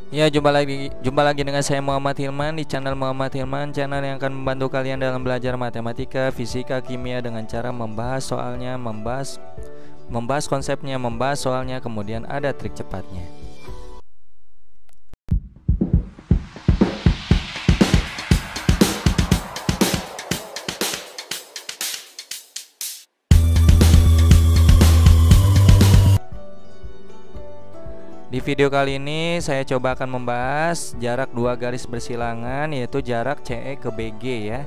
Ya, jumpa lagi dengan saya Muhammad Hilman di channel Muhammad Hilman, channel yang akan membantu kalian dalam belajar matematika, fisika, kimia dengan cara membahas soalnya, membahas konsepnya, membahas soalnya, kemudian ada trik cepatnya. Di video kali ini saya coba akan membahas jarak dua garis bersilangan, yaitu jarak CE ke BG ya.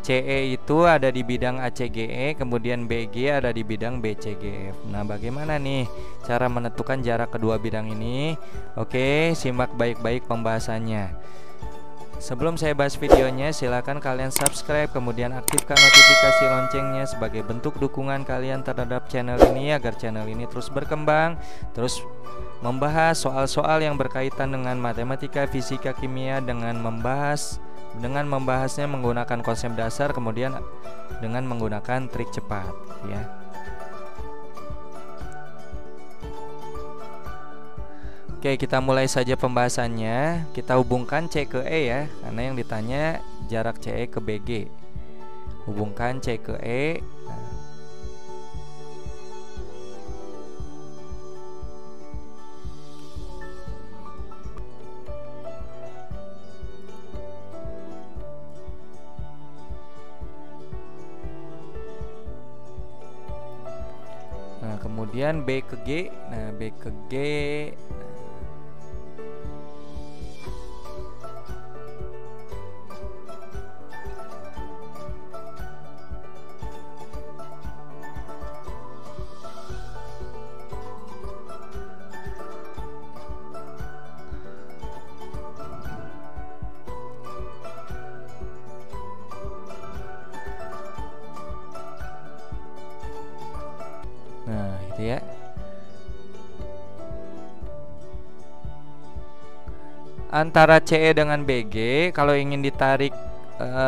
CE itu ada di bidang ACGE, kemudian BG ada di bidang BCGF. Nah, bagaimana nih cara menentukan jarak kedua bidang ini? Oke, simak baik-baik pembahasannya. Sebelum saya bahas videonya, silakan kalian subscribe, kemudian aktifkan notifikasi loncengnya sebagai bentuk dukungan kalian terhadap channel ini agar channel ini terus berkembang, terus membahas soal-soal yang berkaitan dengan matematika, fisika, kimia dengan membahasnya menggunakan konsep dasar, kemudian dengan menggunakan trik cepat ya. Oke, kita mulai saja pembahasannya. Kita hubungkan C ke E ya, karena yang ditanya jarak CE ke BG. Hubungkan C ke E. Nah, kemudian B ke G. Nah, B ke G. Nah, itu ya. Antara CE dengan BG, kalau ingin ditarik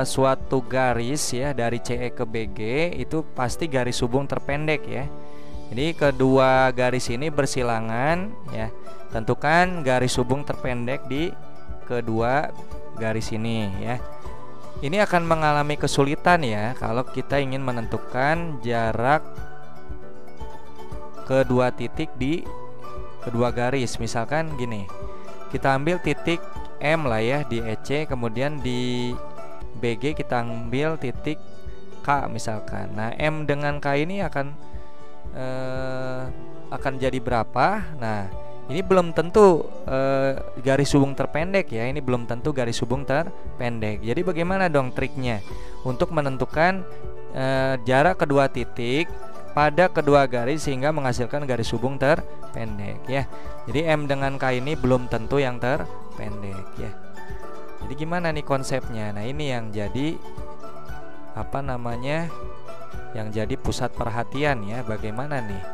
suatu garis ya dari CE ke BG, itu pasti garis hubung terpendek ya. Jadi kedua garis ini bersilangan ya. Tentukan garis hubung terpendek di kedua garis ini ya. Ini akan mengalami kesulitan ya kalau kita ingin menentukan jarak kedua titik di kedua garis. Misalkan gini, kita ambil titik M lah ya di EC, kemudian di BG kita ambil titik K misalkan. Nah, M dengan K ini akan jadi berapa? Nah, ini belum tentu garis hubung terpendek ya. Ini belum tentu garis hubung terpendek. Jadi bagaimana dong triknya untuk menentukan jarak kedua titik pada kedua garis sehingga menghasilkan garis hubung terpendek ya. Jadi M dengan K ini belum tentu yang terpendek ya. Jadi gimana nih konsepnya? Nah, ini yang jadi yang jadi pusat perhatian ya. Bagaimana nih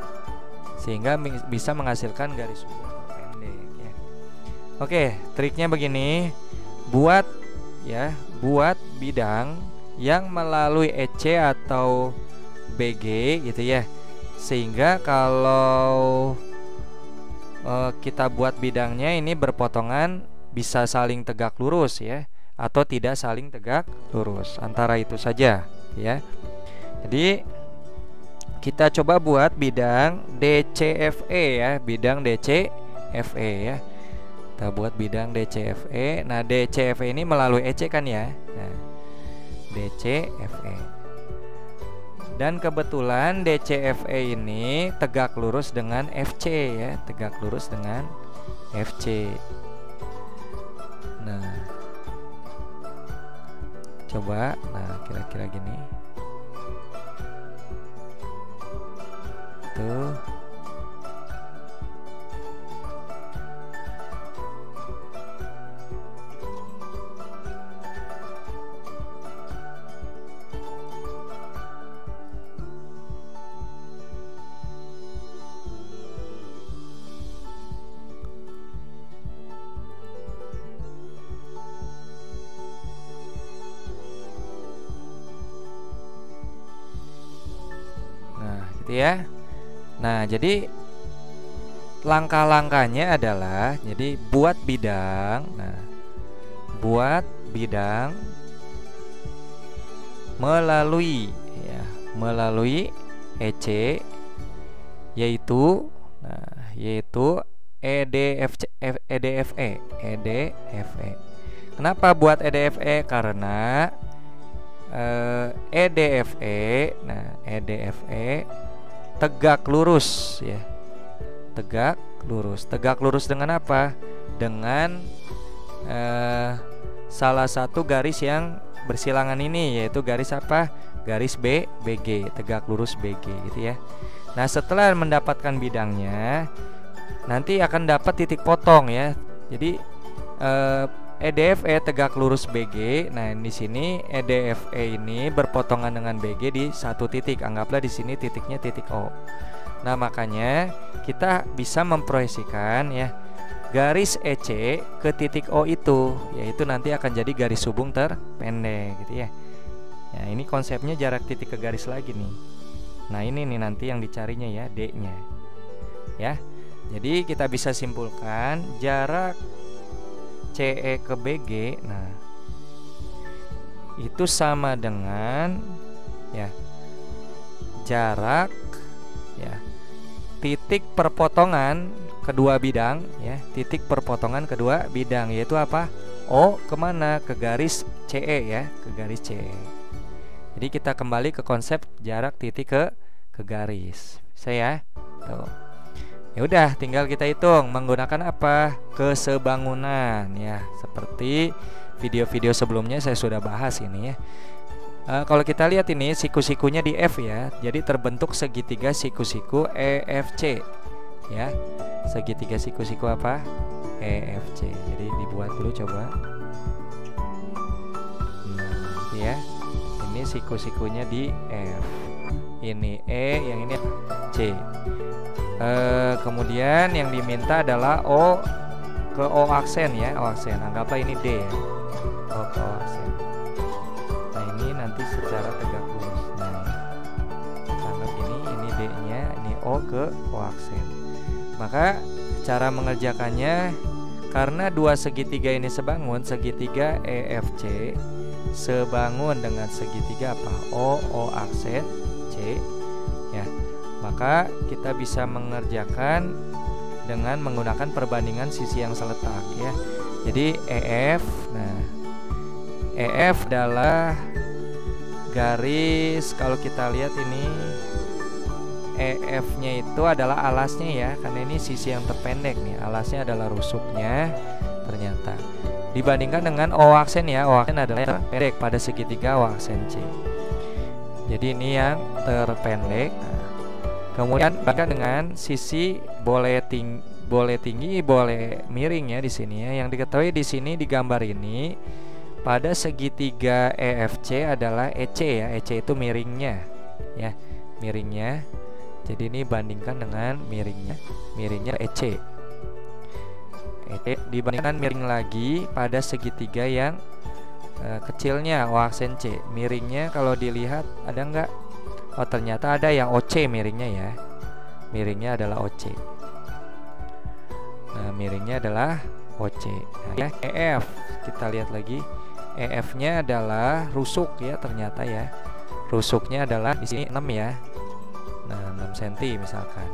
sehingga bisa menghasilkan garis hubung terpendek ya. Oke, triknya begini. Buat bidang yang melalui EC atau BG gitu ya, sehingga kalau kita buat bidangnya ini berpotongan bisa saling tegak lurus ya, atau tidak saling tegak lurus, antara itu saja ya. Jadi kita coba buat bidang DCFE ya, bidang DCFE ya. Kita buat bidang DCFE. Nah, DCFE ini melalui EC kan ya. Nah, DCFE. Dan kebetulan DCFE ini tegak lurus dengan FC ya, tegak lurus dengan FC. Nah, coba, nah kira-kira gini. Tuh. Gitu ya. Nah, jadi langkah-langkahnya adalah, jadi buat bidang. Nah, buat bidang melalui ya, melalui EC, yaitu EDFE. Kenapa buat EDFE? Karena EDFE, tegak lurus ya. Tegak lurus dengan apa? Dengan salah satu garis yang bersilangan ini, yaitu garis apa? Garis BG, tegak lurus BG gitu ya. Nah, setelah mendapatkan bidangnya, nanti akan dapat titik potong ya. Jadi EDFE tegak lurus BG. Nah, di sini EDFE ini berpotongan dengan BG di satu titik. Anggaplah di sini titiknya titik O. Nah, makanya kita bisa memproyeksikan ya garis EC ke titik O itu, yaitu nanti akan jadi garis hubung terpendek gitu ya. Nah, ini konsepnya jarak titik ke garis lagi nih. Nah, ini nih nanti yang dicarinya ya, D-nya. Ya. Jadi kita bisa simpulkan jarak CE ke BG, nah itu sama dengan ya jarak ya titik perpotongan kedua bidang ya, titik perpotongan kedua bidang, yaitu apa? O kemana? Ke garis CE ya, ke garis CE. Jadi kita kembali ke konsep jarak titik ke garis. Bisa ya? Tuh. Ya udah, tinggal kita hitung menggunakan apa? Kesebangunan ya. Seperti video-video sebelumnya saya sudah bahas ini ya. Kalau kita lihat ini siku-sikunya di F ya. Jadi terbentuk segitiga siku-siku EFC ya. Segitiga siku-siku apa? EFC. Jadi dibuat dulu coba. Nah, ya. Ini siku-sikunya di F. Ini E, yang ini C. Kemudian yang diminta adalah O ke O aksen ya, O aksen. Anggaplah ini D ya, O ke O aksen. Nah, ini nanti secara tegak lurus. Nah, anggap ini D-nya, ini O ke O aksen. Maka cara mengerjakannya, karena dua segitiga ini sebangun, segitiga EFC sebangun dengan segitiga apa? O aksen C ya. Maka kita bisa mengerjakan dengan menggunakan perbandingan sisi yang seletak ya. Jadi EF, nah EF adalah garis, kalau kita lihat ini EF-nya itu adalah alasnya ya, karena ini sisi yang terpendek nih, alasnya adalah rusuknya ternyata. Dibandingkan dengan O aksen ya, O aksen adalah yang terpendek pada segitiga O aksen C. Jadi ini yang terpendek. Kemudian bahkan dengan sisi boleh tinggi boleh miring ya di sini ya. Yang diketahui di sini di gambar ini pada segitiga EFC adalah EC ya. EC itu miringnya ya, miringnya. Jadi ini bandingkan dengan miringnya EC. EC dibandingkan miring lagi pada segitiga yang kecilnya O aksen C. Miringnya kalau dilihat ada enggak? Oh, ternyata ada yang OC miringnya ya. Miringnya adalah OC. Nah, miringnya adalah OC. Nah, ya, EF. Kita lihat lagi. EF-nya adalah rusuk ya ternyata ya. Rusuknya adalah di sini 6 ya. Nah, 6 cm misalkan.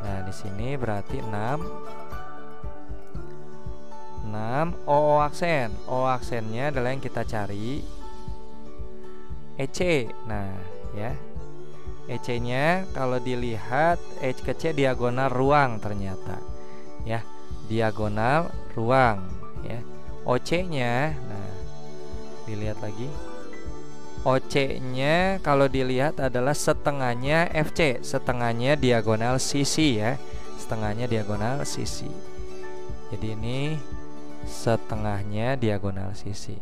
Nah, di sini berarti 6 O aksen. O aksennya adalah yang kita cari EC. Nah, ya. EC-nya kalau dilihat E ke C diagonal ruang ternyata. Ya, diagonal ruang ya. OC-nya, nah dilihat lagi. OC-nya kalau dilihat adalah setengahnya FC, setengahnya diagonal sisi ya. Setengahnya diagonal sisi. Jadi ini setengahnya diagonal sisi.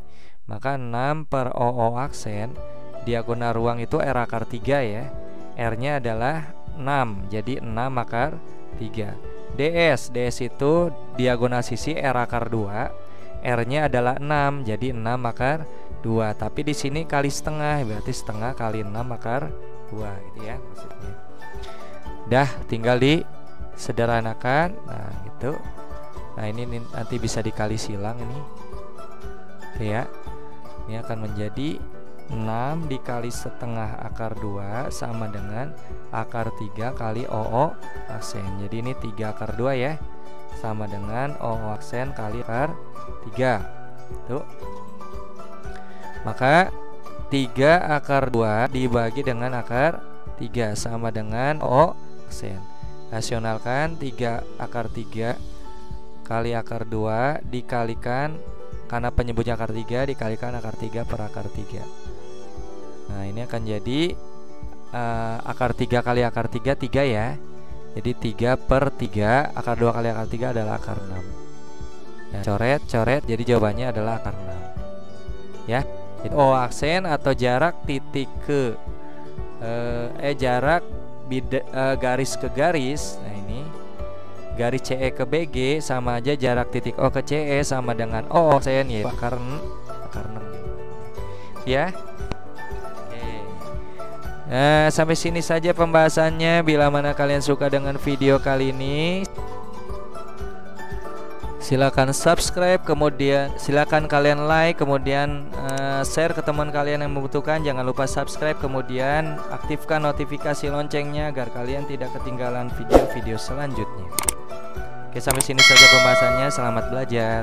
Maka 6 per O aksen, diagonal ruang itu R akar 3 ya. R-nya adalah 6, jadi 6 akar 3. DS itu diagonal sisi R akar 2. R-nya adalah 6, jadi 6 akar 2. Tapi di sini kali setengah, berarti setengah kali 6 akar 2 gitu ya maksudnya. Dah, tinggal sederhanakan. Nah gitu. Nah ini nanti bisa dikali silang ini ya. Ini akan menjadi 6 dikali setengah akar 2 sama dengan akar 3 kali OO aksen. Jadi ini 3 akar 2 ya, sama dengan OO aksen kali akar 3. Tuh. Maka 3 akar 2 dibagi dengan akar 3 sama dengan OO aksen. Rasionalkan 3 akar 3 kali akar 2 dikalikan, karena penyebutnya akar 3, dikalikan akar 3 per akar 3. Nah ini akan jadi akar 3 kali akar 3 3 ya. Jadi 3 per 3, akar 2 kali akar 3 adalah akar 6 ya. Coret, jadi jawabannya adalah akar 6 ya. Jadi O aksen atau jarak titik ke jarak garis ke garis. Nah ini garis CE ke BG sama aja jarak titik O ke CE sama dengan O aksen, yaitu akar 6 ya. Nah, sampai sini saja pembahasannya. Bila mana kalian suka dengan video kali ini, silakan subscribe, kemudian silakan kalian like, kemudian share ke teman kalian yang membutuhkan. Jangan lupa subscribe, kemudian aktifkan notifikasi loncengnya agar kalian tidak ketinggalan video-video selanjutnya. Oke, sampai sini saja pembahasannya. Selamat belajar.